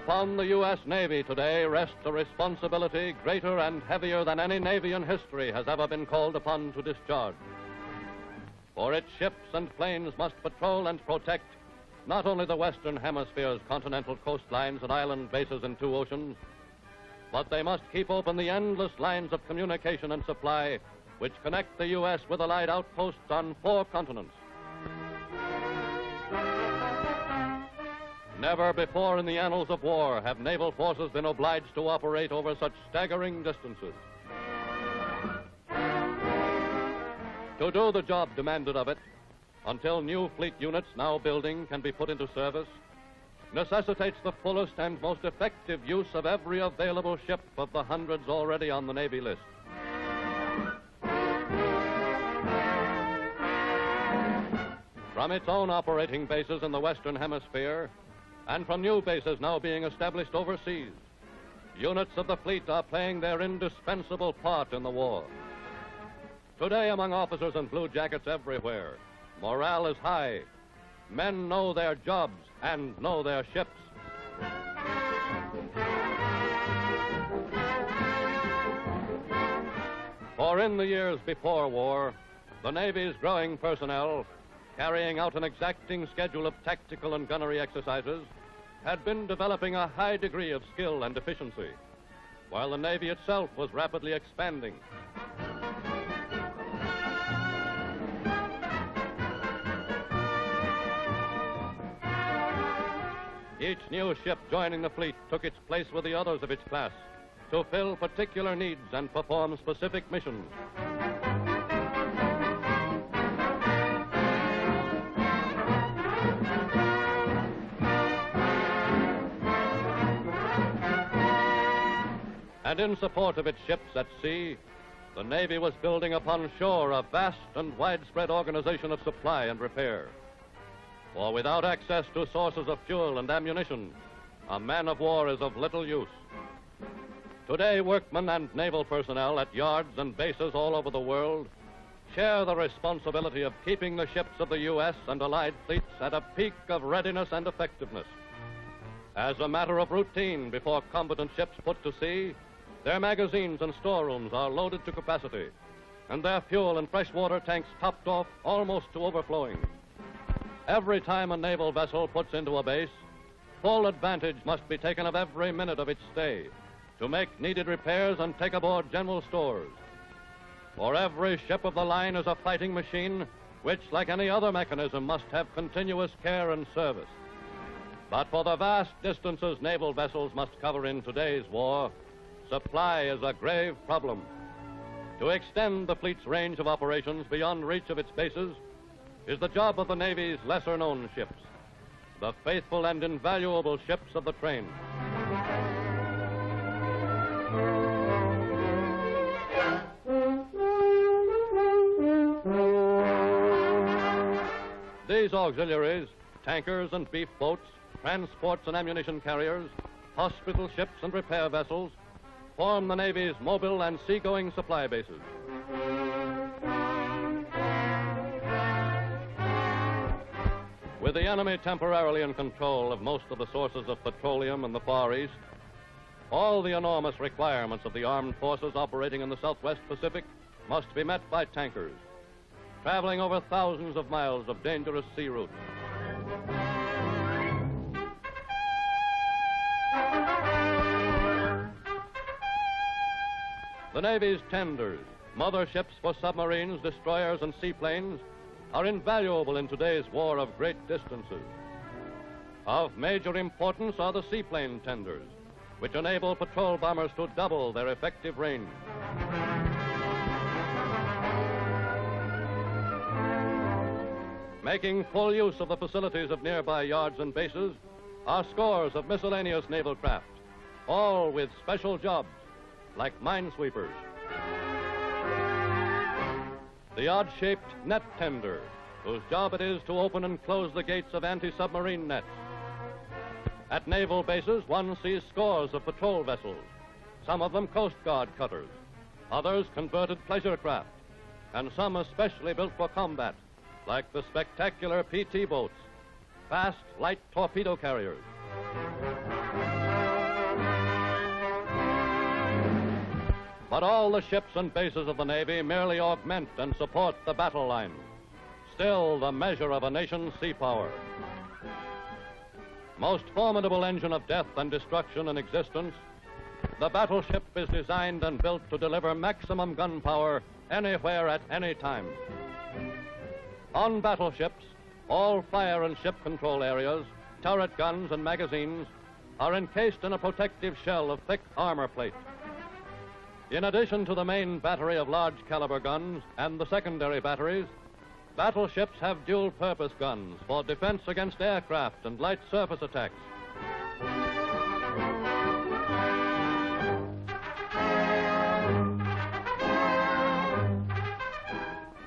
Upon the U.S. Navy today rests a responsibility greater and heavier than any Navy in history has ever been called upon to discharge. For its ships and planes must patrol and protect not only the Western Hemisphere's continental coastlines and island bases in two oceans, but they must keep open the endless lines of communication and supply which connect the U.S. with Allied outposts on 4 continents. Never before in the annals of war have naval forces been obliged to operate over such staggering distances. To do the job demanded of it, until new fleet units now building can be put into service, necessitates the fullest and most effective use of every available ship of the hundreds already on the Navy list. From its own operating bases in the Western Hemisphere, and from new bases now being established overseas, units of the fleet are playing their indispensable part in the war. Today, among officers and blue jackets everywhere, morale is high. Men know their jobs and know their ships. For in the years before war, the Navy's growing personnel, carrying out an exacting schedule of tactical and gunnery exercises, had been developing a high degree of skill and efficiency, while the Navy itself was rapidly expanding. Each new ship joining the fleet took its place with the others of its class to fill particular needs and perform specific missions. And in support of its ships at sea, the Navy was building upon shore a vast and widespread organization of supply and repair. For without access to sources of fuel and ammunition, a man of war is of little use. Today, workmen and naval personnel at yards and bases all over the world share the responsibility of keeping the ships of the U.S. and Allied fleets at a peak of readiness and effectiveness. As a matter of routine, before combatant ships put to sea, their magazines and storerooms are loaded to capacity, and their fuel and fresh water tanks topped off almost to overflowing. Every time a naval vessel puts into a base, full advantage must be taken of every minute of its stay to make needed repairs and take aboard general stores. For every ship of the line is a fighting machine which, like any other mechanism, must have continuous care and service. But for the vast distances naval vessels must cover in today's war, supply is a grave problem. To extend the fleet's range of operations beyond reach of its bases is the job of the Navy's lesser-known ships, the faithful and invaluable ships of the train. These auxiliaries, tankers and beef boats, transports and ammunition carriers, hospital ships and repair vessels, form the Navy's mobile and seagoing supply bases. With the enemy temporarily in control of most of the sources of petroleum in the Far East, all the enormous requirements of the armed forces operating in the Southwest Pacific must be met by tankers, traveling over thousands of miles of dangerous sea routes. The Navy's tenders, motherships for submarines, destroyers, and seaplanes, are invaluable in today's war of great distances. Of major importance are the seaplane tenders, which enable patrol bombers to double their effective range. Making full use of the facilities of nearby yards and bases are scores of miscellaneous naval craft, all with special jobs, like minesweepers. The odd-shaped net tender, whose job it is to open and close the gates of anti-submarine nets. At naval bases, one sees scores of patrol vessels, some of them Coast Guard cutters, others converted pleasure craft, and some especially built for combat, like the spectacular PT boats, fast, light torpedo carriers. But all the ships and bases of the Navy merely augment and support the battle line. Still the measure of a nation's sea power. Most formidable engine of death and destruction in existence, the battleship is designed and built to deliver maximum gun power anywhere at any time. On battleships, all fire and ship control areas, turret guns and magazines are encased in a protective shell of thick armor plate. In addition to the main battery of large caliber guns and the secondary batteries, battleships have dual-purpose guns for defense against aircraft and light surface attacks.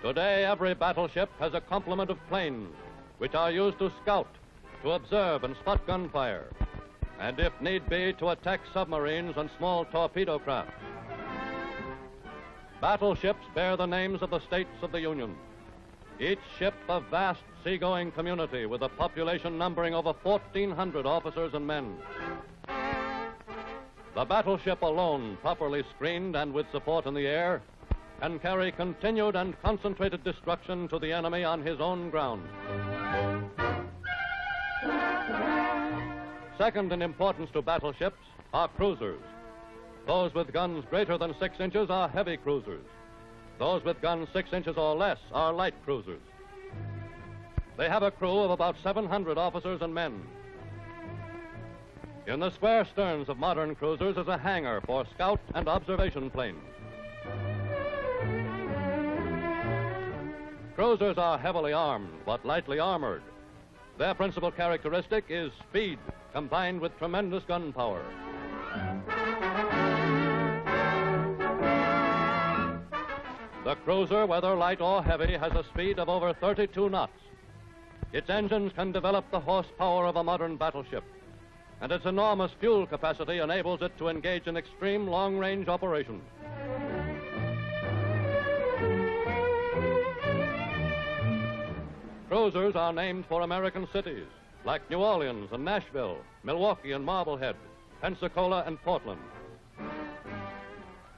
Today, every battleship has a complement of planes, which are used to scout, to observe and spot gunfire, and if need be, to attack submarines and small torpedo craft. Battleships bear the names of the states of the Union. Each ship a vast seagoing community with a population numbering over 1,400 officers and men. The battleship alone, properly screened and with support in the air, can carry continued and concentrated destruction to the enemy on his own ground. Second in importance to battleships are cruisers. Those with guns greater than 6 inches are heavy cruisers. Those with guns 6 inches or less are light cruisers. They have a crew of about 700 officers and men. In the square sterns of modern cruisers is a hangar for scout and observation planes. Cruisers are heavily armed but lightly armored. Their principal characteristic is speed combined with tremendous gun power. The cruiser, whether light or heavy, has a speed of over 32 knots. Its engines can develop the horsepower of a modern battleship, and its enormous fuel capacity enables it to engage in extreme long-range operations. Cruisers are named for American cities, like New Orleans and Nashville, Milwaukee and Marblehead, Pensacola and Portland.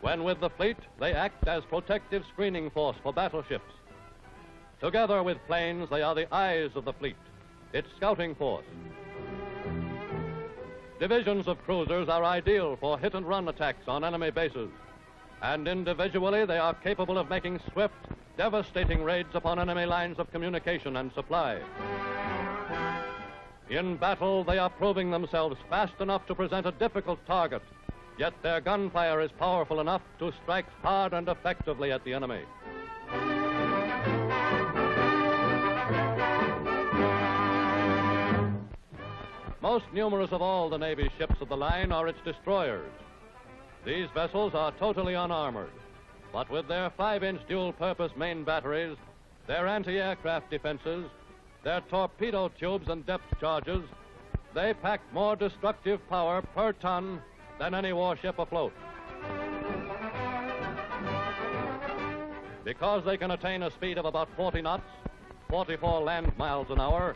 When with the fleet, they act as protective screening force for battleships. Together with planes, they are the eyes of the fleet, its scouting force. Divisions of cruisers are ideal for hit-and-run attacks on enemy bases, and individually they are capable of making swift, devastating raids upon enemy lines of communication and supply. In battle, they are proving themselves fast enough to present a difficult target, yet their gunfire is powerful enough to strike hard and effectively at the enemy. Most numerous of all the Navy ships of the line are its destroyers. These vessels are totally unarmored, but with their 5-inch dual-purpose main batteries, their anti-aircraft defenses, their torpedo tubes and depth charges, they pack more destructive power per ton than any warship afloat. Because they can attain a speed of about 40 knots, 44 land miles an hour,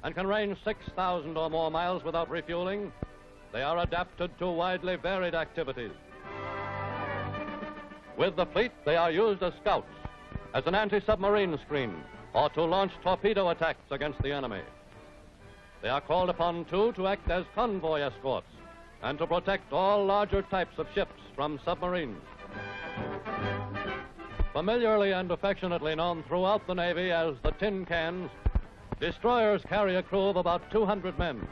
and can range 6,000 or more miles without refueling, they are adapted to widely varied activities. With the fleet, they are used as scouts, as an anti-submarine screen, or to launch torpedo attacks against the enemy. They are called upon, too, to act as convoy escorts and to protect all larger types of ships from submarines. Familiarly and affectionately known throughout the Navy as the tin cans, destroyers carry a crew of about 200 men.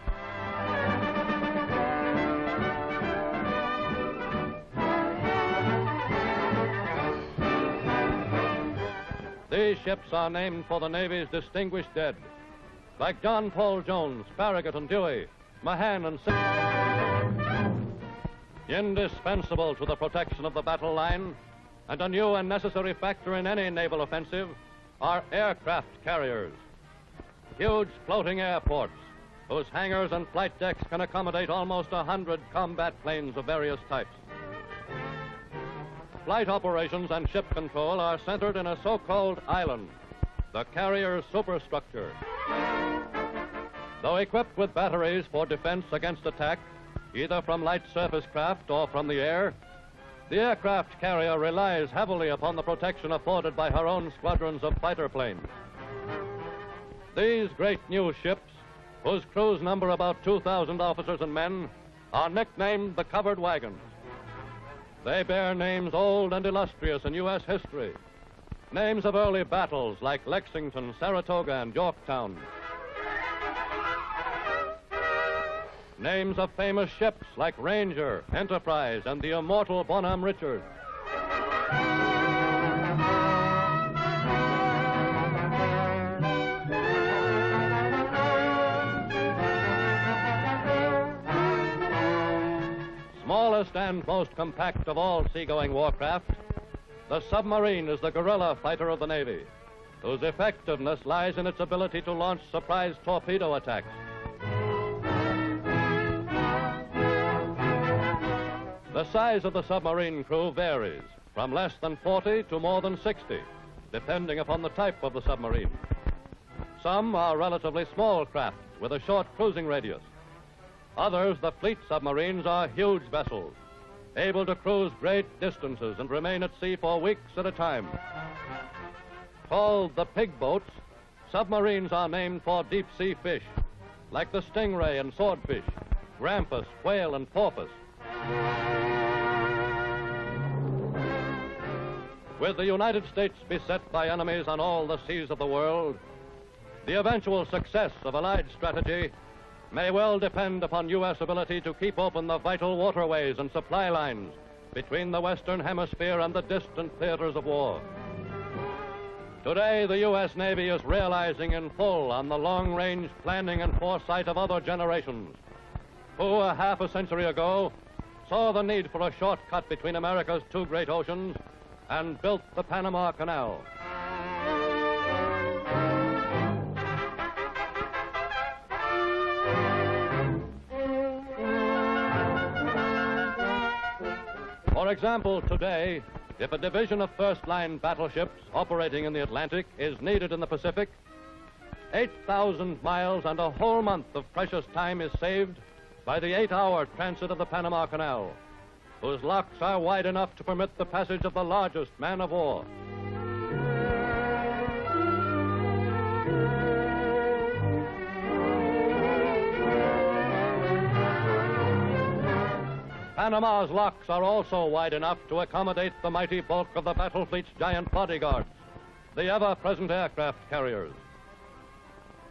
These ships are named for the Navy's distinguished dead, like John Paul Jones, Farragut and Dewey, Mahan and indispensable to the protection of the battle line, and a new and necessary factor in any naval offensive, are aircraft carriers. Huge floating airports, whose hangars and flight decks can accommodate almost 100 combat planes of various types. Flight operations and ship control are centered in a so-called island, the carrier's superstructure. Though equipped with batteries for defense against attack, either from light surface craft or from the air, The aircraft carrier relies heavily upon the protection afforded by her own squadrons of fighter planes. These great new ships, whose crews number about 2,000 officers and men, are nicknamed the Covered Wagons. They bear names old and illustrious in U.S. history, names of early battles like Lexington, Saratoga, and Yorktown. Names of famous ships like Ranger, Enterprise, and the immortal Bonhomme Richard. Smallest and most compact of all seagoing warcraft, the submarine is the guerrilla fighter of the Navy, whose effectiveness lies in its ability to launch surprise torpedo attacks. The size of the submarine crew varies from less than 40 to more than 60, depending upon the type of the submarine. Some are relatively small craft with a short cruising radius. Others, the fleet submarines, are huge vessels, able to cruise great distances and remain at sea for weeks at a time. Called the pig boats, submarines are named for deep-sea fish, like the stingray and swordfish, grampus, whale, and porpoise. With the United States beset by enemies on all the seas of the world, the eventual success of Allied strategy may well depend upon U.S. ability to keep open the vital waterways and supply lines between the Western Hemisphere and the distant theaters of war. Today, the U.S. Navy is realizing in full on the long-range planning and foresight of other generations, who a half a century ago saw the need for a shortcut between America's two great oceans and built the Panama Canal. For example, today, if a division of first-line battleships operating in the Atlantic is needed in the Pacific, 8,000 miles and a whole month of precious time is saved by the 8-hour transit of the Panama Canal, whose locks are wide enough to permit the passage of the largest man of war. Panama's locks are also wide enough to accommodate the mighty bulk of the battle fleet's giant bodyguards, the ever-present aircraft carriers.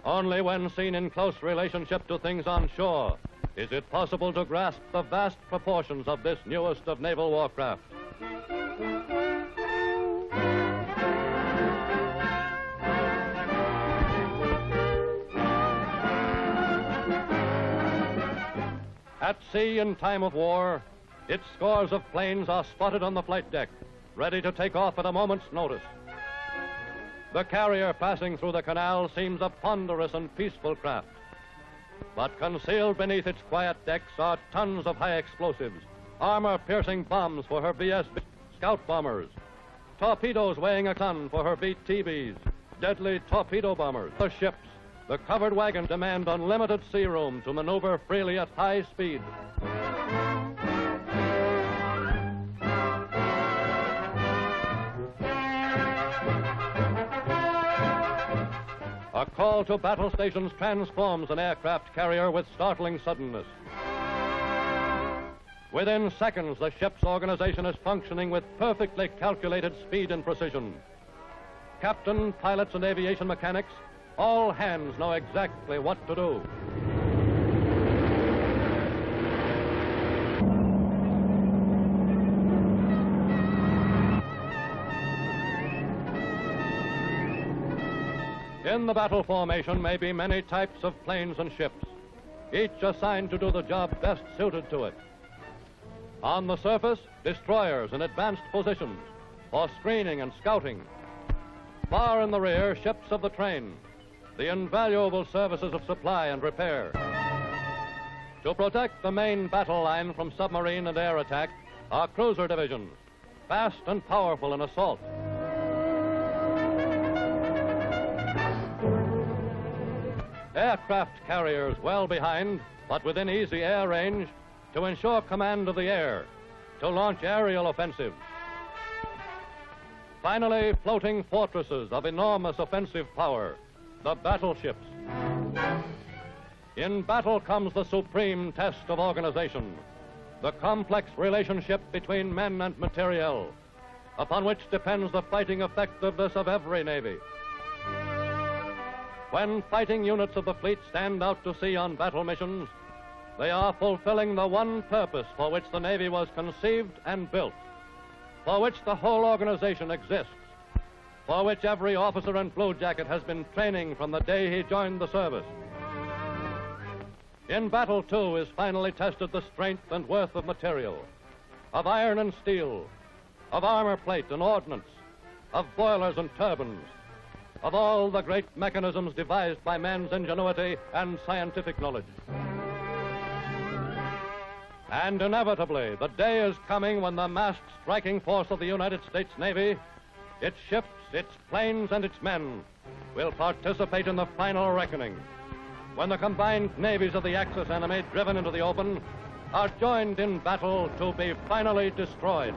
Only when seen in close relationship to things on shore is it possible to grasp the vast proportions of this newest of naval warcraft. At sea in time of war, its scores of planes are spotted on the flight deck, ready to take off at a moment's notice. The carrier passing through the canal seems a ponderous and peaceful craft. But concealed beneath its quiet decks are tons of high explosives, armor-piercing bombs for her VSB scout bombers, torpedoes weighing a ton for her VTBs, deadly torpedo bombers. The ships, the covered wagons, demand unlimited sea room to maneuver freely at high speed. A call to battle stations transforms an aircraft carrier with startling suddenness. Within seconds, the ship's organization is functioning with perfectly calculated speed and precision. Captain, pilots, and aviation mechanics, all hands know exactly what to do. In the battle formation may be many types of planes and ships, each assigned to do the job best suited to it. On the surface, destroyers in advanced positions for screening and scouting. Far in the rear, ships of the train, the invaluable services of supply and repair. To protect the main battle line from submarine and air attack are cruiser divisions, fast and powerful in assault. Aircraft carriers well behind, but within easy air range, to ensure command of the air, to launch aerial offensives. Finally, floating fortresses of enormous offensive power, the battleships. In battle comes the supreme test of organization, the complex relationship between men and materiel, upon which depends the fighting effectiveness of every navy. When fighting units of the fleet stand out to sea on battle missions, they are fulfilling the one purpose for which the Navy was conceived and built, for which the whole organization exists, for which every officer and bluejacket has been training from the day he joined the service. In battle, too, is finally tested the strength and worth of material, of iron and steel, of armor plate and ordnance, of boilers and turbines, of all the great mechanisms devised by man's ingenuity and scientific knowledge. And inevitably, the day is coming when the massed striking force of the United States Navy, its ships, its planes, and its men, will participate in the final reckoning, when the combined navies of the Axis enemy, driven into the open, are joined in battle to be finally destroyed.